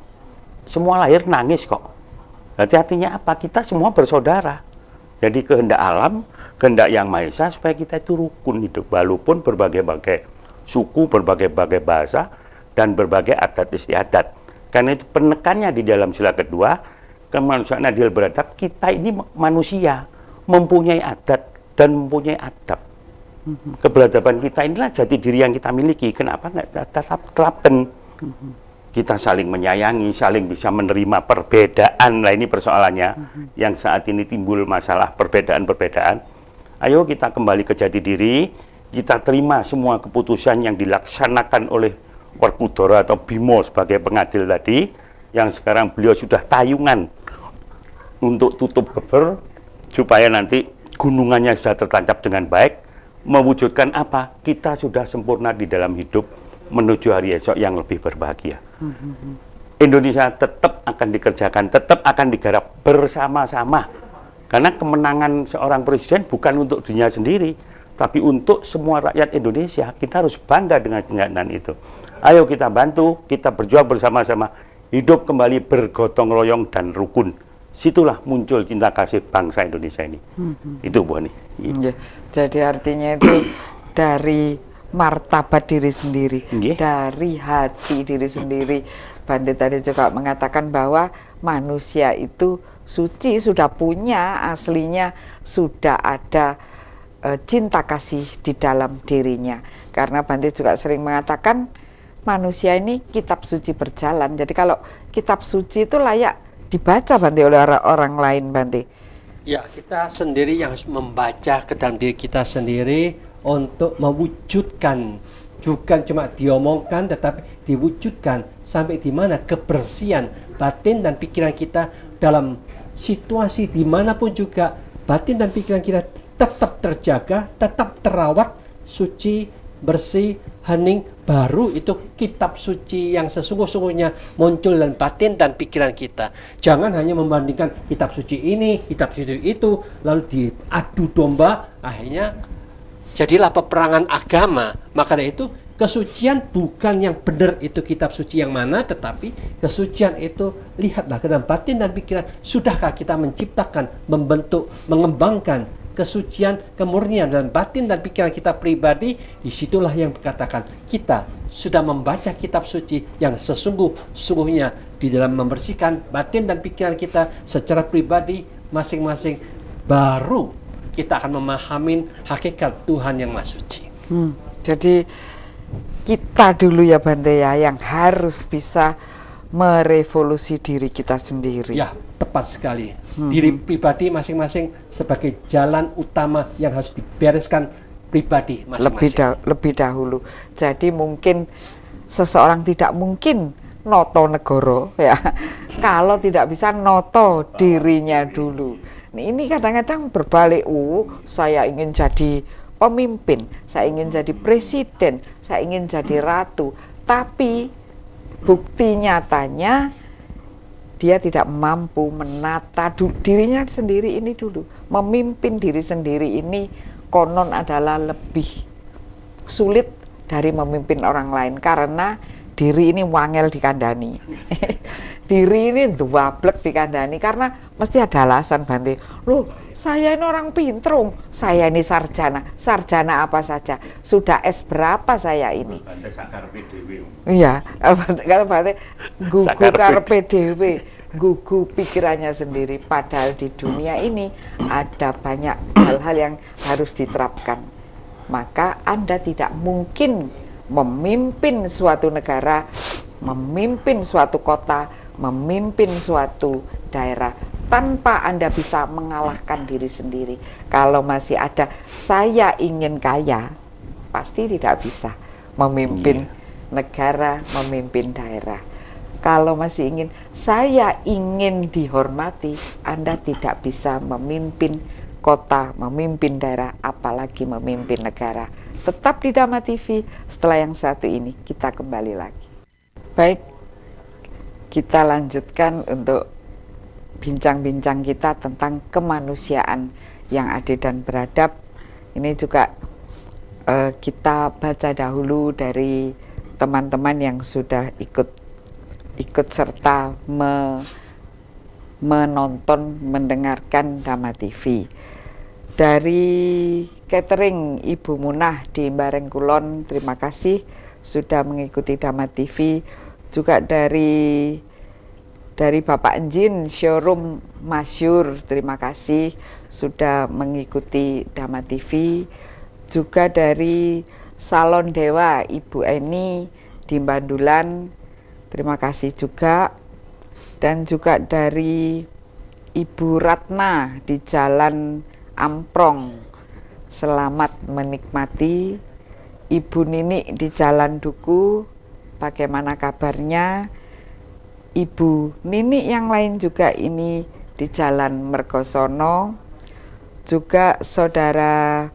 Semua lahir nangis kok. Berarti artinya apa? Kita semua bersaudara. Jadi kehendak alam, kehendak Yang Maha Esa supaya kita itu rukun hidup. Walaupun berbagai-bagai suku, berbagai-bagai bahasa, dan berbagai adat istiadat. Karena itu penekannya di dalam sila kedua, kemanusiaan adil beradab, kita ini manusia, mempunyai adat dan mempunyai adab. Keberadaban kita inilah jati diri yang kita miliki. Kenapa nggak terapkan? Kita saling menyayangi, saling bisa menerima perbedaan. Nah, ini persoalannya yang saat ini timbul masalah perbedaan-perbedaan. Ayo kita kembali ke jati diri, kita terima semua keputusan yang dilaksanakan oleh Werkudara atau Bimo sebagai pengadil tadi, yang sekarang beliau sudah tayungan untuk tutup geber supaya nanti gunungannya sudah tertancap dengan baik. Mewujudkan apa? Kita sudah sempurna di dalam hidup menuju hari esok yang lebih berbahagia. Indonesia tetap akan dikerjakan, tetap akan digarap bersama-sama. Karena kemenangan seorang presiden bukan untuk dirinya sendiri, tapi untuk semua rakyat Indonesia. Kita harus bangga dengan kenyataan itu. Ayo kita bantu, kita berjuang bersama-sama, hidup kembali bergotong royong dan rukun. Situlah muncul cinta kasih bangsa Indonesia ini. Itu Bu Ani. Ya, jadi artinya itu dari martabat diri sendiri, dari hati diri sendiri. Bante tadi juga mengatakan bahwa manusia itu suci, sudah punya aslinya, sudah ada cinta kasih di dalam dirinya. Karena Bante juga sering mengatakan manusia ini kitab suci berjalan. Jadi kalau kitab suci itu layak dibaca Bante oleh orang lain, Bante. Ya, kita sendiri yang harus membaca ke dalam diri kita sendiri untuk mewujudkan, bukan cuma diomongkan tetapi diwujudkan sampai di mana kebersihan batin dan pikiran kita dalam situasi dimanapun juga batin dan pikiran kita tetap terjaga, tetap terawat, suci, bersih, hening. Baru itu kitab suci yang sesungguh-sungguhnya muncul dalam batin dan pikiran kita. Jangan hanya membandingkan kitab suci ini, kitab suci itu, lalu diadu domba, akhirnya jadilah peperangan agama. Maka dari itu kesucian bukan yang benar itu kitab suci yang mana, tetapi kesucian itu lihatlah ke dalam batin dan pikiran. Sudahkah kita menciptakan, membentuk, mengembangkan kesucian, kemurnian dalam batin dan pikiran kita pribadi? Disitulah yang dikatakan kita sudah membaca kitab suci yang sesungguh-sungguhnya di dalam membersihkan batin dan pikiran kita secara pribadi masing-masing. Baru kita akan memahami hakikat Tuhan yang Maha Suci. Jadi kita dulu ya Bante ya yang harus bisa merevolusi diri kita sendiri. Ya, tepat sekali. Diri pribadi masing-masing sebagai jalan utama yang harus dibereskan pribadi masing-masing. Lebih dahulu. Jadi mungkin seseorang tidak mungkin noto negoro ya kalau tidak bisa noto dirinya dulu. Ini kadang-kadang berbalik. Saya ingin jadi pemimpin, saya ingin jadi presiden, saya ingin jadi ratu, tapi bukti nyatanya dia tidak mampu menata dirinya sendiri ini dulu. Memimpin diri sendiri ini konon adalah lebih sulit dari memimpin orang lain karena diri ini wangel dikandani. Diri ini duablek dikandani karena mesti ada alasan Bante. Loh, saya ini orang pintrung, saya ini sarjana. Sarjana apa saja? Sudah S berapa saya ini? Iya, kalau Bante gugu karpe dhewe, gugu pikirannya sendiri. Padahal di dunia ini ada banyak hal-hal yang harus diterapkan. Maka Anda tidak mungkin memimpin suatu negara, memimpin suatu kota, memimpin suatu daerah tanpa Anda bisa mengalahkan diri sendiri. Kalau masih ada saya ingin kaya, pasti tidak bisa memimpin negara, memimpin daerah. Kalau masih ingin saya ingin dihormati, Anda tidak bisa memimpin kota, memimpin daerah, apalagi memimpin negara. Tetap di Dhamma TV. Setelah yang satu ini kita kembali lagi. Baik, kita lanjutkan untuk bincang-bincang kita tentang kemanusiaan yang adil dan beradab. Ini juga kita baca dahulu dari teman-teman yang sudah ikut serta menonton, mendengarkan Dhamma TV. Dari catering Ibu Munah di Barengkulon, terima kasih sudah mengikuti Dhamma TV. Juga dari Bapak Enjin showroom Masyur, terima kasih sudah mengikuti Dhamma TV. Juga dari Salon Dewa Ibu Eni di Bandulan, terima kasih juga. Dan juga dari Ibu Ratna di Jalan Amprong, selamat menikmati. Ibu Nini di Jalan Duku, bagaimana kabarnya? Ibu Nini yang lain juga ini di Jalan Mergosono. Juga saudara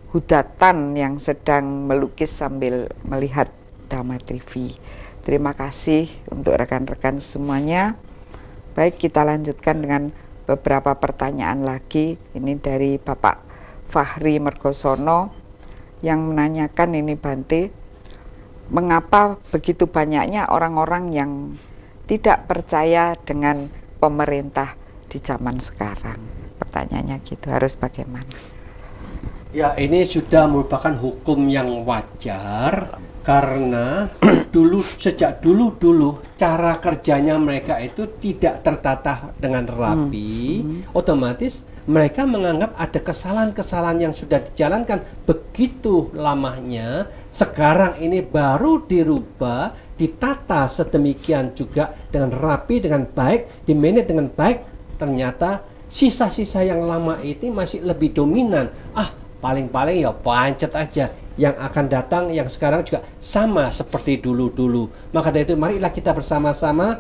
Hudatan yang sedang melukis sambil melihat Dhamma TV. Terima kasih untuk rekan-rekan semuanya. Baik, kita lanjutkan dengan beberapa pertanyaan lagi. Ini dari Bapak Fahri Mergosono yang menanyakan ini Bante, mengapa begitu banyaknya orang-orang yang tidak percaya dengan pemerintah di zaman sekarang? Pertanyaannya gitu, harus bagaimana? Ya, ini sudah merupakan hukum yang wajar karena sejak dulu cara kerjanya mereka itu tidak tertata dengan rapi. Otomatis mereka menganggap ada kesalahan-kesalahan yang sudah dijalankan begitu lamanya. Sekarang ini baru dirubah, ditata sedemikian juga dengan rapi, dengan baik, dimanage dengan baik. Ternyata sisa-sisa yang lama itu masih lebih dominan. Paling-paling ya pancet aja. Yang akan datang yang sekarang juga sama seperti dulu-dulu. Maka dari itu marilah kita bersama-sama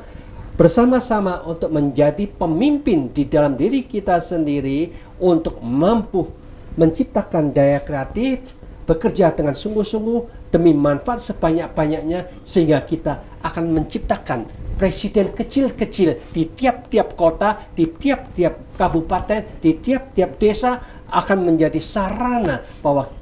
untuk menjadi pemimpin di dalam diri kita sendiri, untuk mampu menciptakan daya kreatif, bekerja dengan sungguh-sungguh demi manfaat sebanyak-banyaknya, sehingga kita akan menciptakan presiden kecil-kecil di tiap-tiap kota, di tiap-tiap kabupaten, di tiap-tiap desa, akan menjadi sarana bahwa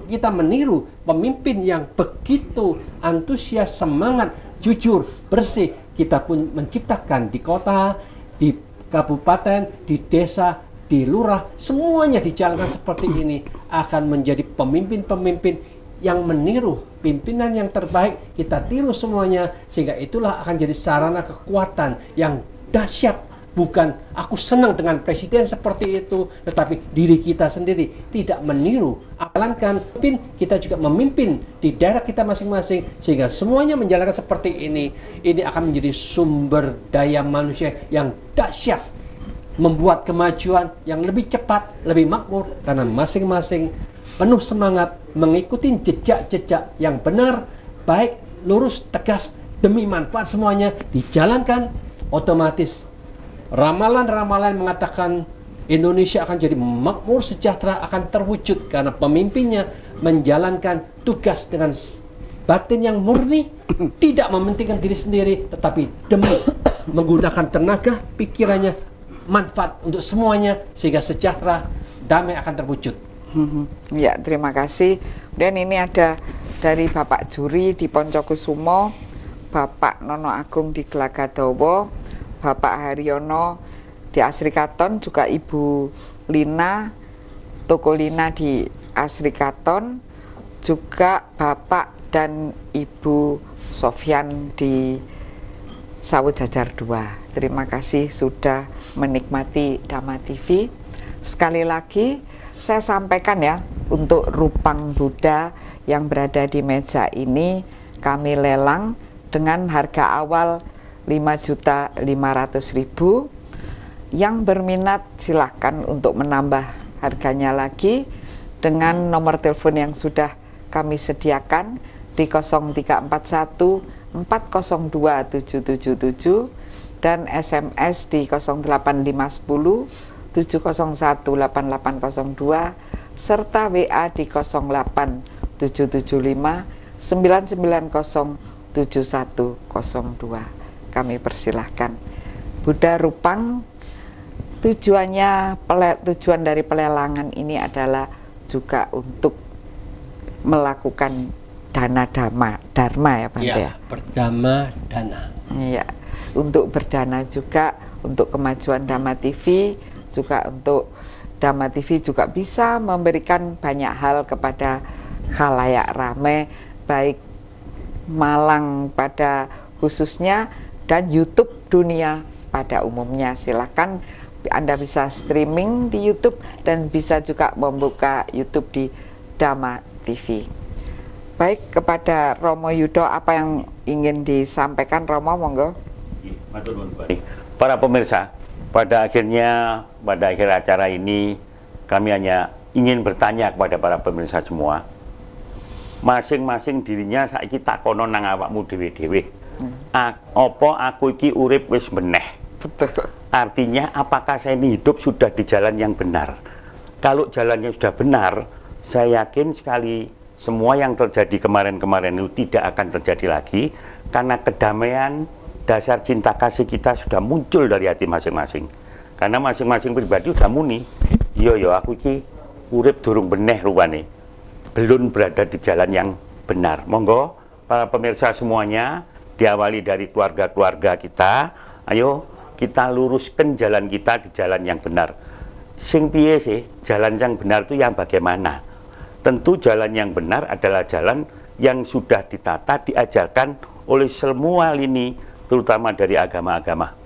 kita meniru pemimpin yang begitu antusias, semangat, jujur, bersih. Kita pun menciptakan di kota, di kabupaten, di desa, di lurah, semuanya dijalankan seperti ini, akan menjadi pemimpin-pemimpin yang meniru pimpinan yang terbaik. Kita tiru semuanya, sehingga itulah akan jadi sarana kekuatan yang dahsyat. Bukan aku senang dengan presiden seperti itu, tetapi diri kita sendiri tidak meniru. Apalankan kita juga memimpin di daerah kita masing-masing, sehingga semuanya menjalankan seperti ini. Ini akan menjadi sumber daya manusia yang dahsyat, membuat kemajuan yang lebih cepat, lebih makmur, karena masing-masing penuh semangat mengikuti jejak-jejak yang benar, baik, lurus, tegas, demi manfaat semuanya dijalankan. Otomatis ramalan-ramalan mengatakan Indonesia akan jadi makmur, sejahtera, akan terwujud karena pemimpinnya menjalankan tugas dengan batin yang murni, tidak mementingkan diri sendiri, tetapi demi menggunakan tenaga, pikirannya, manfaat untuk semuanya, sehingga sejahtera, damai akan terwujud. Ya, terima kasih. Dan ini ada dari Bapak Juri di Poncokusumo, Bapak Nono Agung di Gelagadowo, Bapak Haryono di Asrikaton, juga Ibu Lina, Toko Lina di Asrikaton, juga Bapak dan Ibu Sofyan di Sawut Jajar 2. Terima kasih sudah menikmati Dhamma TV. Sekali lagi saya sampaikan ya, untuk rupang Buddha yang berada di meja ini kami lelang dengan harga awal 5.500.000. Yang berminat silahkan untuk menambah harganya lagi dengan nomor telepon yang sudah kami sediakan di 0341 402 777 dan SMS di 08510 701 8802 serta WA di 08775 990 7102. Kami persilahkan. Buddha Rupang, tujuan dari pelelangan ini adalah juga untuk melakukan dana dharma ya Bante ya. Berdana dana. Iya, untuk berdana juga untuk kemajuan Dhamma TV, juga untuk Dhamma TV juga bisa memberikan banyak hal kepada khalayak ramai, baik Malang pada khususnya dan YouTube dunia pada umumnya. Silakan Anda bisa streaming di YouTube dan bisa juga membuka YouTube di Dhamma TV. Baik, kepada Romo Yudo, apa yang ingin disampaikan Romo, monggo. Para pemirsa, pada akhir acara ini kami hanya ingin bertanya kepada para pemirsa semua, masing-masing dirinya saiki takono nang awakmu dhewe-dhewe. Apa aku iki urip wis meneh? Betul. Artinya apakah saya ini hidup sudah di jalan yang benar? Kalau jalannya sudah benar, saya yakin sekali semua yang terjadi kemarin-kemarin itu tidak akan terjadi lagi, karena kedamaian, dasar cinta kasih kita sudah muncul dari hati masing-masing. Karena masing-masing pribadi udah muni, iya aku iki urip durung beneh rupane. Belum berada di jalan yang benar. Monggo para pemirsa semuanya, diawali dari keluarga-keluarga kita, ayo kita luruskan jalan kita di jalan yang benar. Sing piye sih, jalan yang benar itu yang bagaimana? Tentu jalan yang benar adalah jalan yang sudah ditata, diajarkan oleh semua lini, terutama dari agama-agama.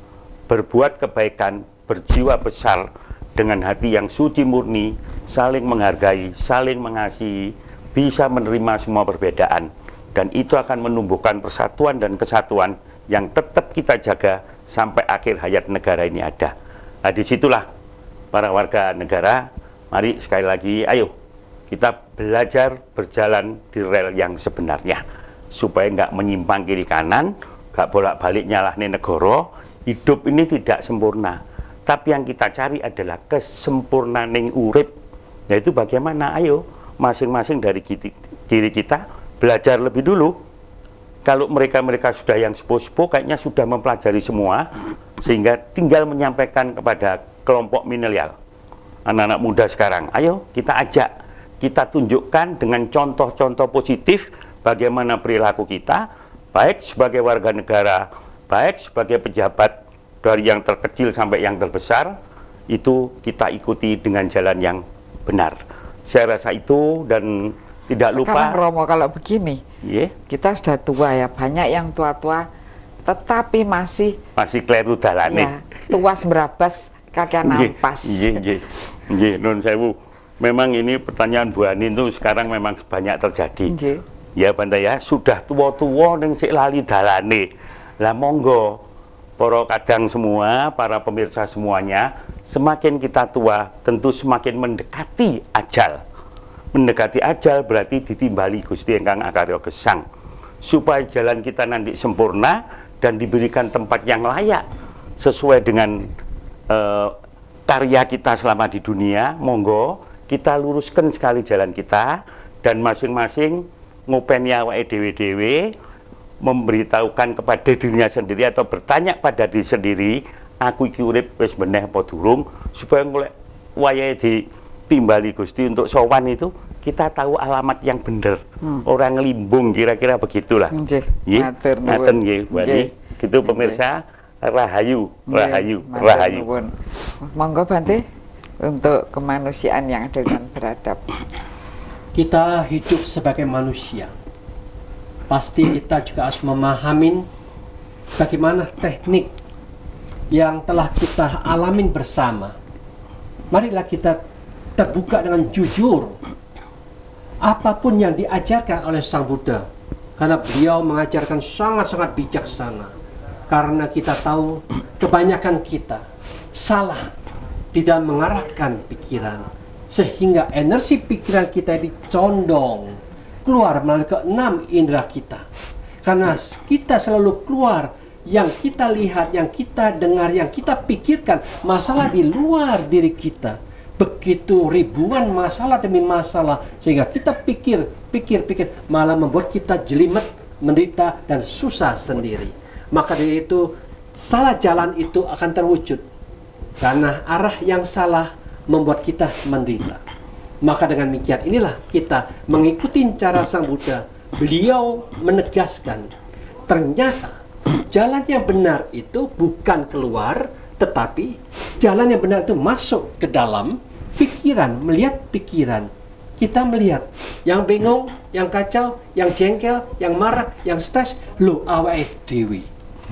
Berbuat kebaikan, berjiwa besar, dengan hati yang suci murni, saling menghargai, saling mengasihi, bisa menerima semua perbedaan. Dan itu akan menumbuhkan persatuan dan kesatuan yang tetap kita jaga sampai akhir hayat negara ini ada. Nah, disitulah para warga negara, mari sekali lagi, ayo kita belajar berjalan di rel yang sebenarnya, supaya nggak menyimpang kiri kanan, nggak bolak-balik nyalahne negara. Hidup ini tidak sempurna, tapi yang kita cari adalah kesempurnaan ning urip. Yaitu bagaimana? Ayo masing-masing dari diri kita belajar lebih dulu. Kalau mereka sudah yang sepuh-sepuh kayaknya sudah mempelajari semua, sehingga tinggal menyampaikan kepada kelompok milenial, anak-anak muda sekarang, ayo kita ajak, kita tunjukkan dengan contoh-contoh positif bagaimana perilaku kita, baik sebagai warga negara, baik sebagai pejabat, dari yang terkecil sampai yang terbesar, itu kita ikuti dengan jalan yang benar. Saya rasa itu, dan tidak lupa. Sekarang Romo kalau begini, kita sudah tua ya, banyak yang tua-tua tetapi masih kleru dalane. Ya, tua sembrabas kakek nampas. Iya, nun sewu. Memang ini pertanyaan Bu Ani itu sekarang memang banyak terjadi. Ya Banda ya, sudah tua-tua ning sik lali dalane. Lah monggo para kadang semua, para pemirsa semuanya, semakin kita tua tentu semakin mendekati ajal. Mendekati ajal berarti ditimbali Gusti ingkang akarya gesang, supaya jalan kita nanti sempurna dan diberikan tempat yang layak sesuai dengan karya kita selama di dunia. Monggo kita luruskan sekali jalan kita, dan masing-masing ngopeni awake dhewe-dhewe, memberitahukan kepada dirinya sendiri atau bertanya pada diri sendiri, aku iki urip wis beneh apa durung, supaya golek wayahe ditimbali Gusti untuk sowan itu kita tahu alamat yang bener. Orang limbung, kira-kira begitulah. Nggih. Ngaten nggih, Bu Ani. Gitu pemirsa, rahayu, rahayu, rahayu. Monggo Bante untuk kemanusiaan yang adil dan beradab. Kita hidup sebagai manusia, pasti kita juga harus memahami bagaimana teknik yang telah kita alamin bersama. Marilah kita terbuka dengan jujur apapun yang diajarkan oleh Sang Buddha, karena beliau mengajarkan sangat-sangat bijaksana. Karena kita tahu kebanyakan kita salah di dalam mengarahkan pikiran, sehingga energi pikiran kita dicondong keluar melalui keenam indera kita. Karena kita selalu keluar, yang kita lihat, yang kita dengar, yang kita pikirkan, masalah di luar diri kita. Begitu ribuan masalah demi masalah, sehingga kita pikir, malah membuat kita jelimet, menderita, dan susah sendiri. Maka dari itu, salah jalan itu akan terwujud, karena arah yang salah membuat kita menderita. Maka dengan demikian inilah kita mengikuti cara Sang Buddha. Beliau menegaskan, ternyata jalan yang benar itu bukan keluar, tetapi jalan yang benar itu masuk ke dalam pikiran, melihat pikiran. Kita melihat yang bingung, yang kacau, yang jengkel, yang marah, yang stres, lo awake dhewe.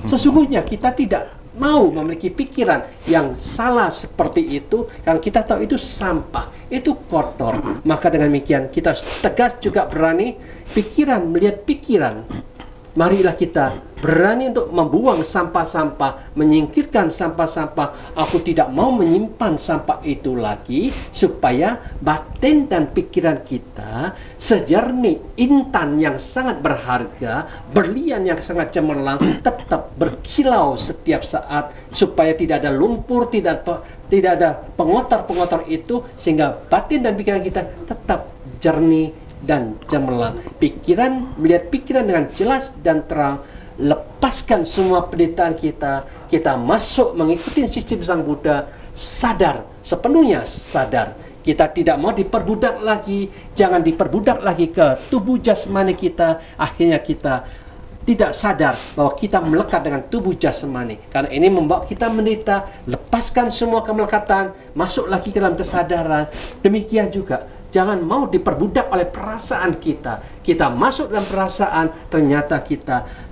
Sesungguhnya kita tidak mau memiliki pikiran yang salah seperti itu, yang kita tahu itu sampah, itu kotor. Maka dengan demikian kita tegas juga berani pikiran melihat pikiran. Marilah kita berani untuk membuang sampah-sampah, menyingkirkan sampah-sampah. Aku tidak mau menyimpan sampah itu lagi, supaya batin dan pikiran kita sejernih intan yang sangat berharga, berlian yang sangat cemerlang, tetap berkilau setiap saat, supaya tidak ada lumpur, tidak ada pengotor-pengotor itu, sehingga batin dan pikiran kita tetap jernih dan cemerlang. Pikiran, melihat pikiran dengan jelas dan terang, lepaskan semua penderitaan kita, kita masuk mengikuti sistem Sang Buddha, sadar, sepenuhnya sadar. Kita tidak mau diperbudak lagi, jangan diperbudak lagi ke tubuh jasmani kita. Akhirnya kita tidak sadar bahwa kita melekat dengan tubuh jasmani. Karena ini membawa kita menderita. Lepaskan semua kemelekatan, masuk lagi ke dalam kesadaran. Demikian juga, jangan mau diperbudak oleh perasaan kita. Kita masuk dalam perasaan, ternyata kita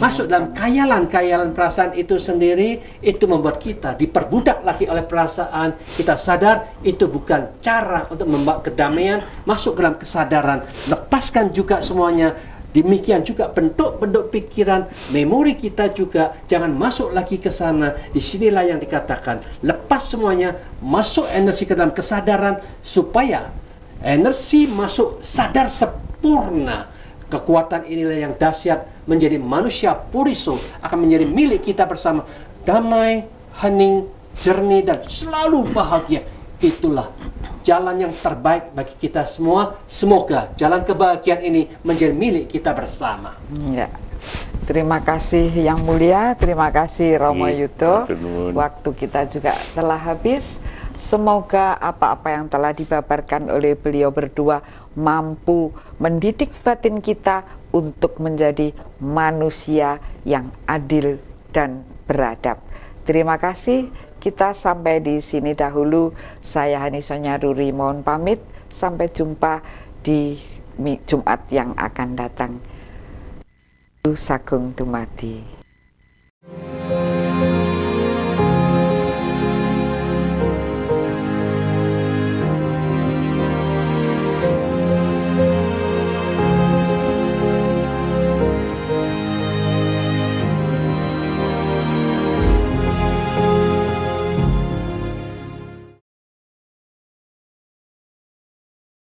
masuk dalam khayalan perasaan itu sendiri. Itu membuat kita diperbudak lagi oleh perasaan. Kita sadar itu bukan cara untuk membawa kedamaian. Masuk dalam kesadaran, lepaskan juga semuanya. Demikian juga bentuk-bentuk pikiran, memori kita juga jangan masuk lagi ke sana. Disinilah yang dikatakan lepas semuanya, masuk energi ke dalam kesadaran supaya energi masuk sadar sempurna. Kekuatan inilah yang dahsyat, menjadi manusia puriso, akan menjadi milik kita bersama, damai, hening, jernih, dan selalu bahagia. Itulah jalan yang terbaik bagi kita semua. Semoga jalan kebahagiaan ini menjadi milik kita bersama. Ya. Terima kasih Yang Mulia, terima kasih Romo Yudo. Waktu kita juga telah habis. Semoga apa-apa yang telah dibabarkan oleh beliau berdua mampu mendidik batin kita untuk menjadi manusia yang adil dan beradab. Terima kasih. Kita sampai di sini dahulu. Saya Hani Sonyaruri mohon pamit. Sampai jumpa di Jumat yang akan datang. Sagung Dumadi.